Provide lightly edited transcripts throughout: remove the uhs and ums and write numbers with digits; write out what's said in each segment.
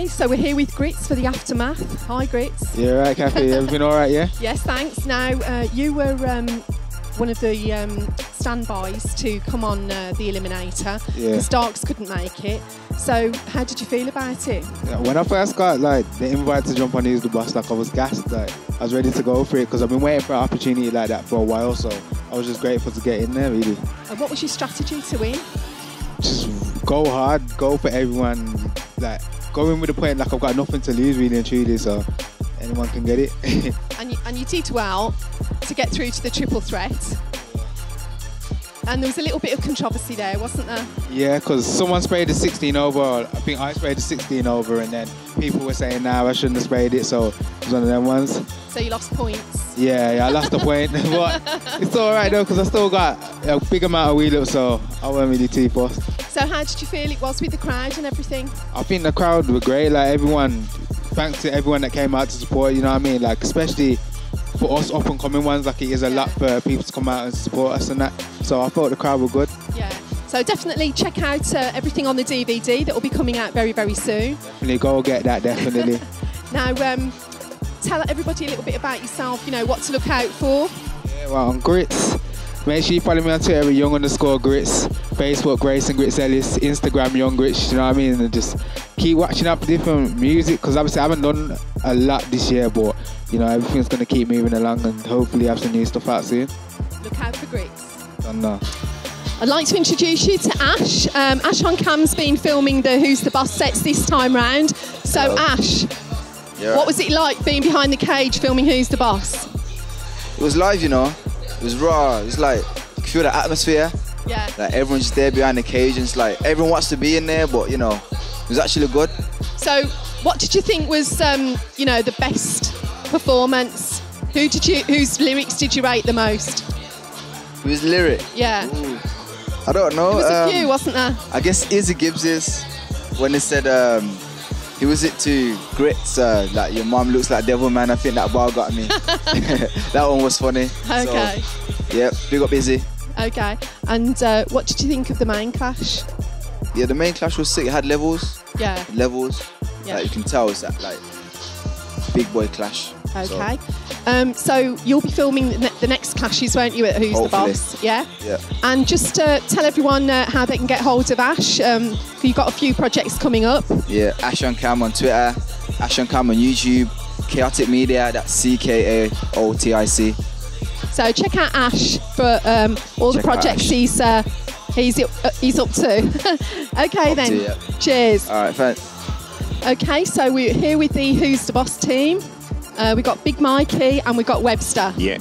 So we're here with Grits for the aftermath. Hi, Grits. Yeah, right, Kathy. Everything all right, yeah? Yes, thanks. Now, you were one of the standbys to come on the Eliminator because Darks couldn't make it. So how did you feel about it? Yeah, when I first got the invite to jump on Who's the Boss, I was gassed. I was ready to go for it because I've been waiting for an opportunity like that for a while. So I was just grateful to get in there, really. And what was your strategy to win? Just go hard, go for everyone. Go in with the point I've got nothing to lose, really and truly. So anyone can get it. and you did well to get through to the triple threat. And there was a little bit of controversy there, wasn't there? Yeah, because someone sprayed the 16 over. I think I sprayed the 16 over, and then people were saying, "No, I shouldn't have sprayed it." So it was one of them ones. So you lost points. Yeah, I lost a point, but it's all right though because I still got a big amount of wheel up, so I wasn't really too fussed. So how did you feel it was with the crowd and everything? I think the crowd were great. Thanks to everyone that came out to support. You know what I mean? Especially for us up and coming ones, it is a lot for people to come out and support us and that. So I thought the crowd were good. Yeah. So definitely check out everything on the DVD that will be coming out very, very soon. Definitely go get that. Definitely. Now, tell everybody a little bit about yourself. You know what to look out for. Yeah, well, I'm Grits. Make sure you follow me on Twitter, young_Grits, Facebook, Grayson Grits Ellis, Instagram, Young Grits, you know what I mean? And just keep watching up different music, because obviously I haven't done a lot this year, but, everything's going to keep moving along and hopefully have some new stuff out soon. Look out for Grits. Don't know. I'd like to introduce you to Ash. Ash on cam's been filming the Who's the Boss sets this time round. So, hello. Ash, what was it like being behind the cage filming Who's the Boss? It was live, It was raw. It was you could feel the atmosphere. Yeah. Everyone's just there behind the cage, and it's everyone wants to be in there, but it was actually good. So, what did you think was, the best performance? Whose lyrics did you rate the most? Whose lyric? Yeah. Ooh. I don't know. There was a few, wasn't there? I guess Izzy Gibbs's when they said he was it to Grits, your mum looks like devil man. I think that bar got me. That one was funny. Okay. So, yeah, big up Izzy. Okay. And what did you think of the main clash? Yeah, the main clash was sick. It had levels. Yeah. Levels. Yeah. You can tell it's that big boy clash. Okay. So you'll be filming the next clashes, won't you, at Who's the Boss? Yeah? Yeah. And just tell everyone how they can get hold of Ash. You've got a few projects coming up. Yeah, Ash on Cam on Twitter, Ash on Cam on YouTube, Chaotic Media, that's CKAOTIC. So check out Ash for all the projects he's up to. Okay then. Yeah. Cheers. All right, thanks. Okay, so we're here with the Who's the Boss team. We've got Big Mikey and we've got Webster. Yeah.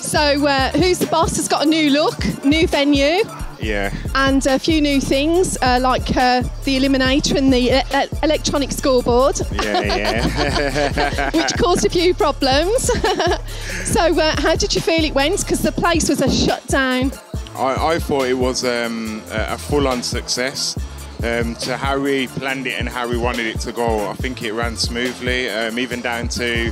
So Who's the Boss has got a new look, new venue. Yeah. And a few new things like the Eliminator and the electronic scoreboard. Yeah. Which caused a few problems. So how did you feel it went? Because the place was a shutdown. I thought it was a full-on success. To how we planned it and how we wanted it to go, I think it ran smoothly, even down to,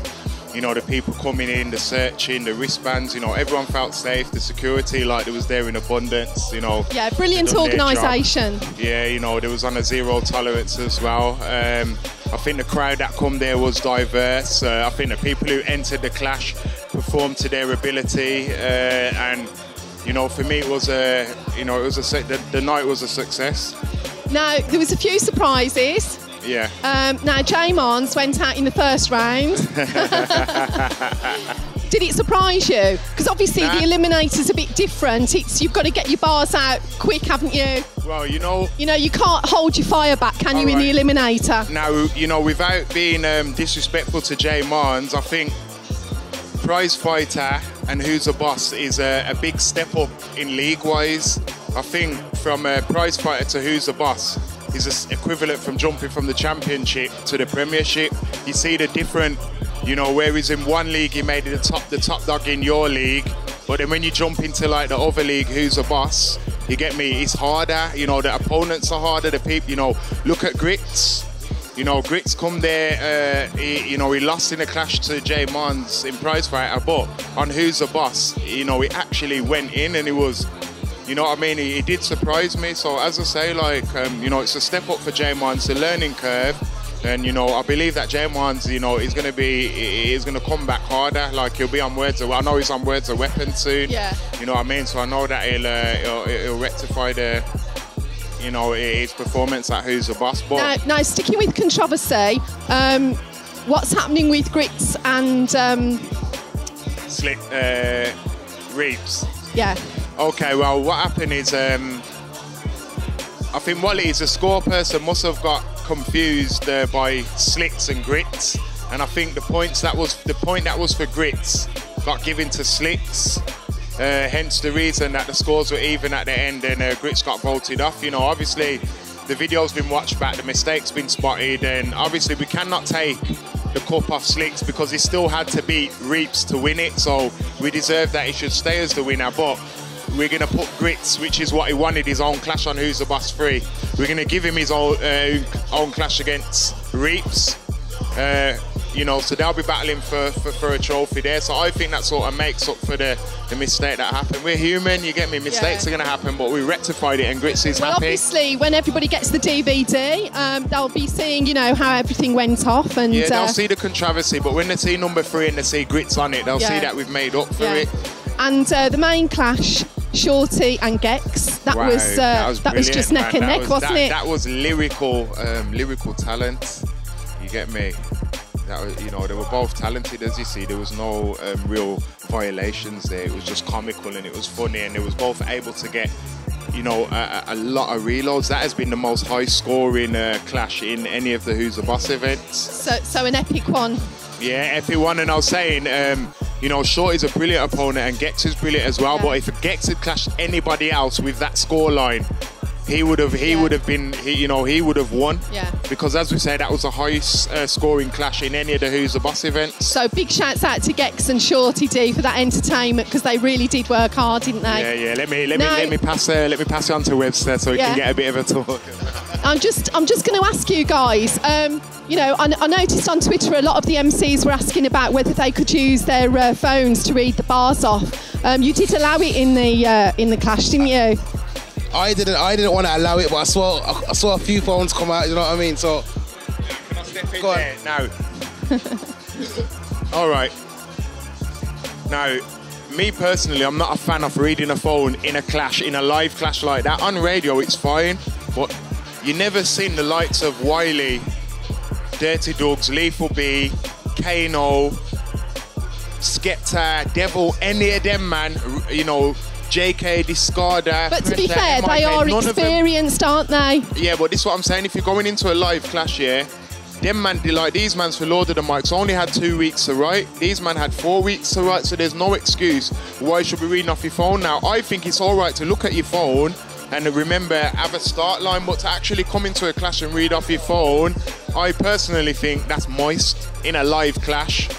the people coming in, the searching, the wristbands, everyone felt safe, the security, it was there in abundance, Yeah, brilliant organisation. Yeah, there was on a zero tolerance as well. I think the crowd that come there was diverse. I think the people who entered the clash performed to their ability, and, for me it was the night was a success. Now, there was a few surprises. Yeah. Now, J-Mons went out in the first round. Did it surprise you? Because obviously the Eliminator's a bit different. You've got to get your bars out quick, haven't you? Well, you can't hold your fire back, can you, in the Eliminator? Now, without being disrespectful to J-Mons, I think prize fighter and Who's the Boss is a big step up in league-wise. I think from a prize fighter to Who's the Boss is equivalent from jumping from the championship to the premiership. You see the different, you know, whereas in one league he made it the top dog in your league, but then when you jump into like the other league, Who's the Boss, you get me, it's harder, you know, the opponents are harder, the people, you know, look at Grits. You know, Grits come there, he lost in a clash to Jay Mons in prize fighter, but on Who's the Boss, you know, he actually went in and it was, you know what I mean, he did surprise me. So as I say, like, you know, it's a step up for Jay Mons, the learning curve. And, you know, I believe that Jay Mons, you know, he's going to come back harder. Like, he'll be on Words of, I know he's on Words of Weapon soon. Yeah. You know what I mean? So I know that he'll rectify the, you know, his performance at Who's the Boss. But now sticking with controversy, what's happening with Grits and Slick Reeves? Yeah. Okay, well, what happened is, I think what it is, the score person must have got confused by Slicks and Grits, and I think the point that was for Grits got given to Slicks. Hence the reason that the scores were even at the end and Grits got voted off. You know, obviously the video's been watched back, the mistake's been spotted, and obviously we cannot take the cup off Slicks because he still had to beat Reeves to win it, so we deserve that he should stay as the winner. But we're going to put Grits, which is what he wanted, his own clash on Who's the Boss 3. We're going to give him his own clash against Reeves. You know, so they'll be battling for a trophy there. So I think that sort of makes up for the mistake that happened. We're human, you get me, mistakes are going to happen, but we rectified it and Grits is happy. Obviously, when everybody gets the DVD, they'll be seeing, you know, how everything went off. And yeah, they'll see the controversy, but when they see number 3 and they see Grits on it, they'll see that we've made up for it. And the main clash, Shorty and Gex, that was just neck and neck, wasn't it? That was lyrical talent, you get me? That was, you know, they were both talented, as you see. There was no real violations there. It was just comical and it was funny, and they was both able to get, you know, a lot of reloads. That has been the most high-scoring clash in any of the Who's the Boss events. So an epic one. Yeah, epic one. And I was saying, you know, Shorty's a brilliant opponent and Gex is brilliant as well. But if Gex had clashed anybody else with that scoreline, he would have won. Yeah. Because as we said, that was the highest scoring clash in any of the Who's the Boss events. So big shouts out to Gex and Shorty D for that entertainment, because they really did work hard, didn't they? Yeah. Let me pass it on to Webster so we can get a bit of a talk. I'm just going to ask you guys. You know, I noticed on Twitter a lot of the MCs were asking about whether they could use their phones to read the bars off. You did allow it in the clash, didn't you? I didn't want to allow it, but I saw a few phones come out. You know what I mean? So can I step in there now? All right. Now, me personally, I'm not a fan of reading a phone in a clash, in a live clash like that. On radio, it's fine, but you never seen the likes of Wiley, Dirty Dogs, Lethal B, Kano, Skepta, Devil, any of them, man, you know, JK, Discarder. But to be fair, they are experienced, aren't they? Yeah, but this is what I'm saying. If you're going into a live clash, them man, like these mans for Lord of the Mics only had 2 weeks to write. These man had 4 weeks to write, so there's no excuse why you should be reading off your phone now. I think it's all right to look at your phone and remember, have a start line, but to actually come into a clash and read off your phone, I personally think that's moist in a live clash.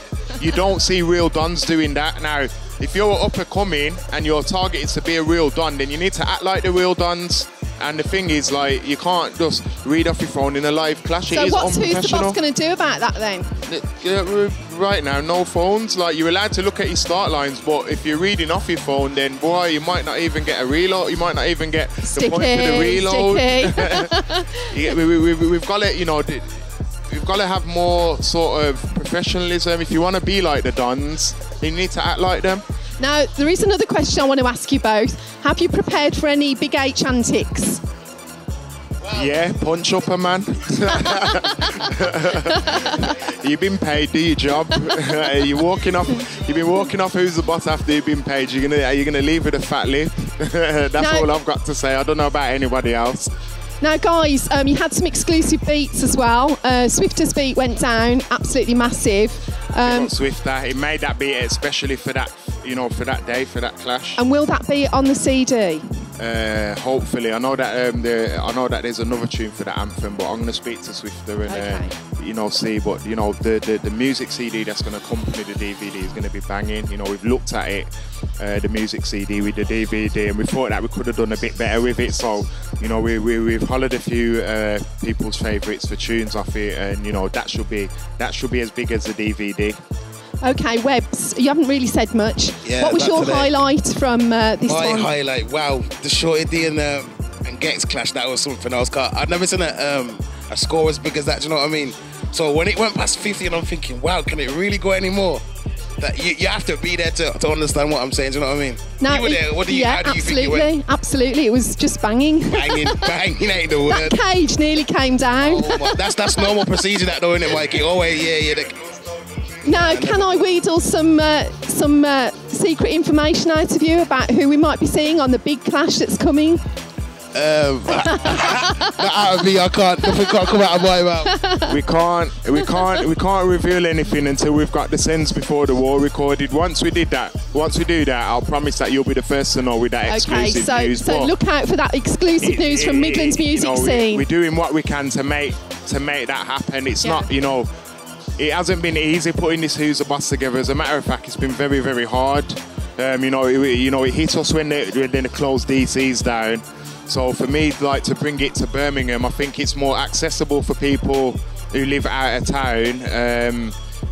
You don't see real dons doing that. Now, if you're up and coming and your target is to be a real don, then you need to act like the real dons. And the thing is, like, you can't just read off your phone in a live clash. So what's Who's the Boss going to do about that then? Right now, no phones. Like, you're allowed to look at your start lines, but if you're reading off your phone, then boy, you might not even get a reload. You might not even get the point for the reload. We've got to, you know, we've got to have more sort of professionalism. If you want to be like the dons, you need to act like them. Now, there is another question I want to ask you both. Have you prepared for any Big H antics? Wow. Yeah, punch up a man. You've been paid, do your job. You've been walking off Who's the Boss after you've been paid. Are you gonna leave with a fat lip? That's all I've got to say. I don't know about anybody else. Now, guys, you had some exclusive beats as well. Swifter's beat went down, absolutely massive. Swifter, he made that beat especially for that. for that day, for that clash. And will that be on the CD? Hopefully, I know that there's another tune for the anthem, but I'm going to speak to Swifter and see. But the music CD that's going to accompany the DVD is going to be banging. We've looked at it, the music CD with the DVD, and we thought that we could have done a bit better with it. So we've hollowed a few people's favourites for tunes off it, and that should be as big as the DVD. Okay, Webbs, you haven't really said much. Yeah, what was your highlight from this one? My highlight, wow, the Shorty D and Gex clash, that was something else. I'd never seen a score as big as that, do you know what I mean? So when it went past 50, and I'm thinking, wow, can it really go anymore? That you have to be there to understand what I'm saying, do you know what I mean? No, you were there, how do you think it went? Absolutely, it was just banging. Banging ain't the word. That cage nearly came down. Oh, that's normal procedure, that though, isn't it, Mikey? Oh, yeah. Now, can I wheedle some secret information out of you about who we might be seeing on the big clash that's coming? Not out of me, I can't. Nothing can't come out of my mouth. We can't reveal anything until we've got the Sends Before the War recorded. Once we do that, I'll promise that you'll be the first to know with that exclusive news. So look out for that exclusive news from Midlands music scene. We're doing what we can to make that happen. It's not, it hasn't been easy putting this Who's the Boss together. As a matter of fact, it's been very, very hard. It hit us when they closed DCs down. So for me, to bring it to Birmingham, I think it's more accessible for people who live out of town.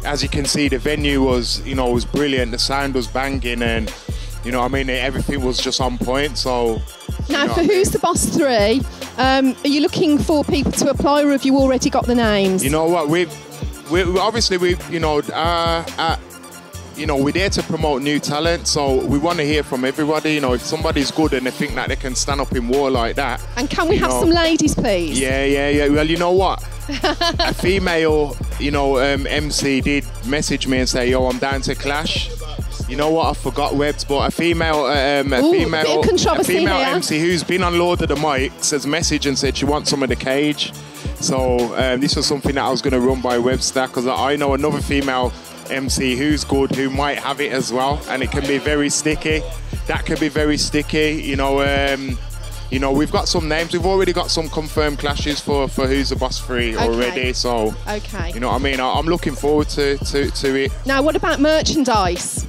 As you can see, the venue was brilliant. The sound was banging, and everything was just on point. So now, for Who's the Boss 3, are you looking for people to apply, or have you already got the names? You know what, we're there to promote new talent, so we want to hear from everybody. If somebody's good and they think that they can stand up in war like that. And can we have some ladies, please? Yeah. Well, you know what? A female, MC did message me and say, "Yo, I'm down to clash." You know what? I forgot Webbs, but a female MC who's been on Lord of the Mics has messaged and said she wants some of the cage. So this was something that I was going to run by Webster, because I know another female MC who's good, who might have it as well, and it can be very sticky. That can be very sticky. We've got some names. We've already got some confirmed clashes for Who's the Boss 3 already. So you know what I mean. I'm looking forward to it. Now, what about merchandise?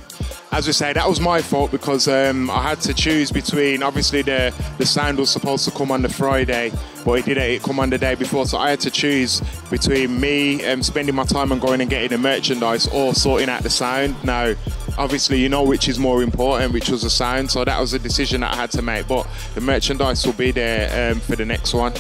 As we say, that was my fault, because I had to choose between, obviously the sound was supposed to come on the Friday, but it come on the day before, so I had to choose between me spending my time on going and getting the merchandise or sorting out the sound. Now, obviously, which is more important, which was the sound, so that was a decision that I had to make, but the merchandise will be there for the next one.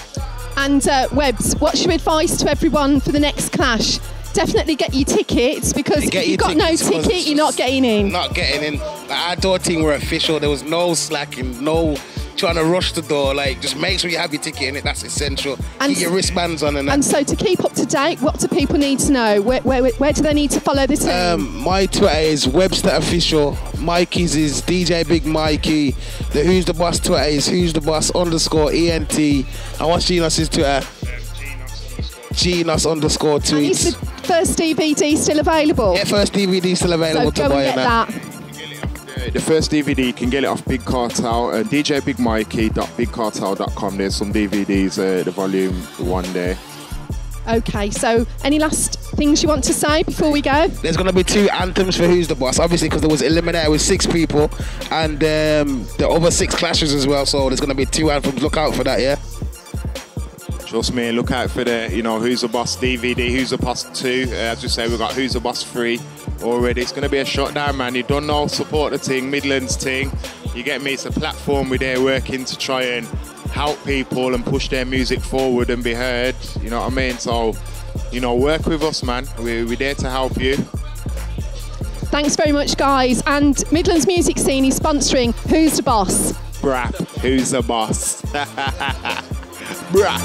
And Webbs, what's your advice to everyone for the next clash? Definitely get your tickets, because if you've got no ticket, you're not getting in. Not getting in. Our door team were official. There was no slacking, no trying to rush the door. Just make sure you have your ticket in it. That's essential. Keep your wristbands on and that. And so to keep up to date, what do people need to know? Where do they need to follow the team? My Twitter is Webster Official. Mikee's is DJ Big Mikee. The Who's the Boss Twitter is Who's the Boss _ENT. And what's Genos's Twitter? Genos_tweets. And is the first DVD still available? Yeah, first DVD still available to buy now. The first DVD, you can get it off Big Cartel, djbigmikey.bigcartel.com. There's some DVDs, the volume 1 there. Okay, so any last things you want to say before we go? There's going to be 2 anthems for Who's the Boss, obviously, because there was eliminated with 6 people, and the other 6 clashes as well, so there's going to be 2 anthems. Look out for that, yeah? Trust me, look out for the, Who's the Boss DVD, Who's the Boss 2. As we say, we've got Who's the Boss 3 already. It's going to be a shutdown, man. You don't know, support the thing, Midlands thing. You get me? It's a platform we're there working to try and help people and push their music forward and be heard. You know what I mean? So, work with us, man. We're there to help you. Thanks very much, guys. And Midlands Music Scene is sponsoring Who's the Boss? Brap, Who's the Boss? Bruh.